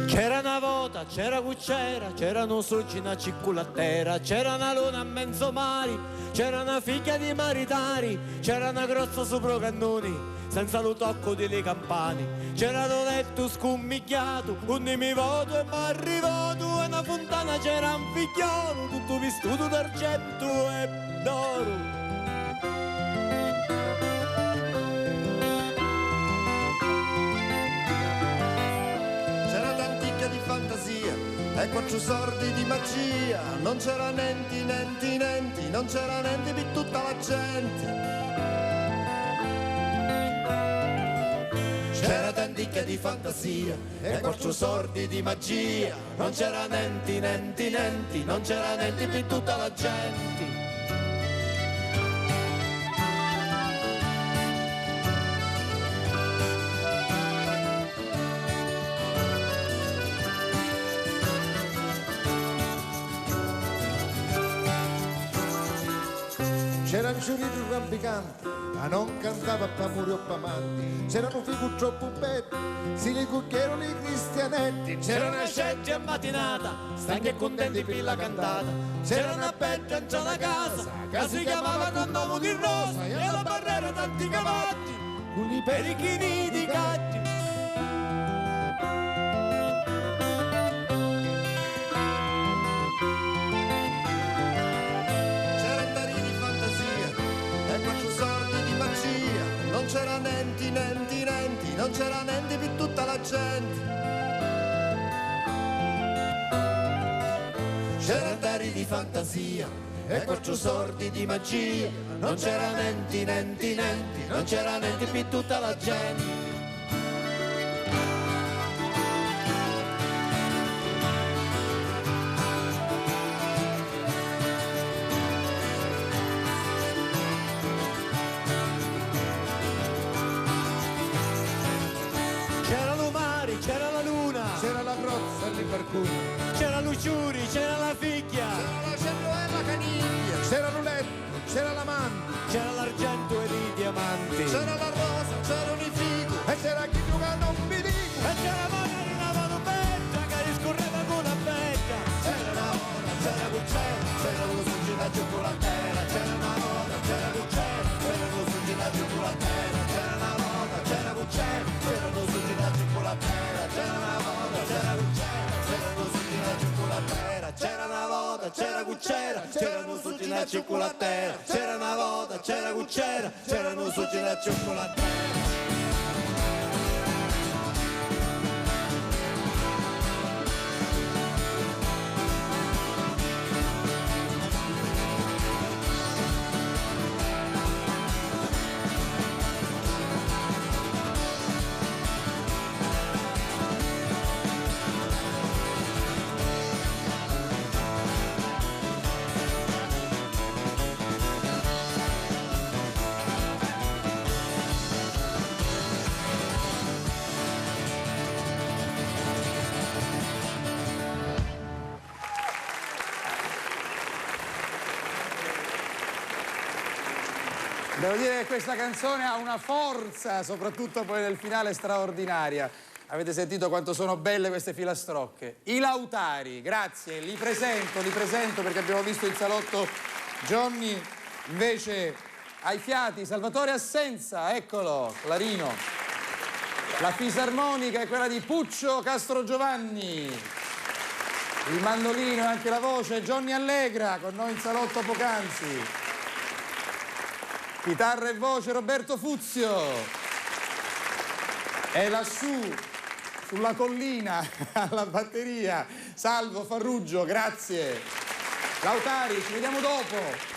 C'era una volta, c'era cucciera, c'erano sorgi una ciccolattera, c'era una luna a mezzo mare, c'era una figlia di maritari, c'era una grossa sopra cannoni, senza lo tocco delle campane, c'era un letto scummigliato, un mi voto e m'ha arrivato, e una fontana c'era un figliolo, tutto vestito d'argento e d'oro. E quattro sordi di magia, non c'era nenti, nenti, nenti, non c'era nenti per tutta la gente. C'era tanticchia di fantasia e quattro sordi di magia, non c'era nenti, nenti, nenti, non c'era nenti per tutta la gente. C'era un giurito rampicante, ma non cantava pa' muri o pa' amanti. C'erano figure troppo belli, si li cucchiarono i cristianetti. C'era una sceglia mattinata, stanchi e contenti per la cantata. C'era una petta in una casa, che si chiamava con nome di rosa, e alla barriera tanti cavalli, con i perichini di gatti. Non c'era nenti, nenti, nenti, non c'era nenti per tutta la gente. C'era dari di fantasia e quattro sordi di magia, non c'era nenti, nenti, nenti, non c'era nenti per tutta la gente. C'era Luciuri, c'era la figlia, c'era la cellula e la caniglia, c'era l'uletto, c'era l'amante, c'era l'argento e i diamanti, c'era la rosa, c'erano i figu e c'era chi giocava un bilico, e c'era magari una manopetta che riscorreva con la becca. C'era una moda, c'era cucciera, c'era lo suggi da cioccolatera, c'era una moda, c'era cucciera, c'era lo suggi da cioccolatera, c'era una moda, c'era cucciera, c'era lo suggi da cioccolatera, c'era una moda, c'era cucciera. C'era una volta, c'era cucciera, c'erano succi la cioccolatera. C'era una volta, c'era cucciera, c'erano succi la cioccolatera. Devo dire che questa canzone ha una forza, soprattutto poi nel finale, straordinaria. Avete sentito quanto sono belle queste filastrocche. I Lautari, grazie, li presento perché abbiamo visto in salotto Johnny, invece ai fiati, Salvatore Assenza, eccolo, Clarino. La fisarmonica è quella di Puccio Castrogiovanni. Il mandolino e anche la voce Johnny Allegra, con noi in salotto poc'anzi. Chitarra e voce Roberto Fuzio. E lassù, sulla collina, alla batteria, Salvo Farruggio, grazie. Lautari, ci vediamo dopo.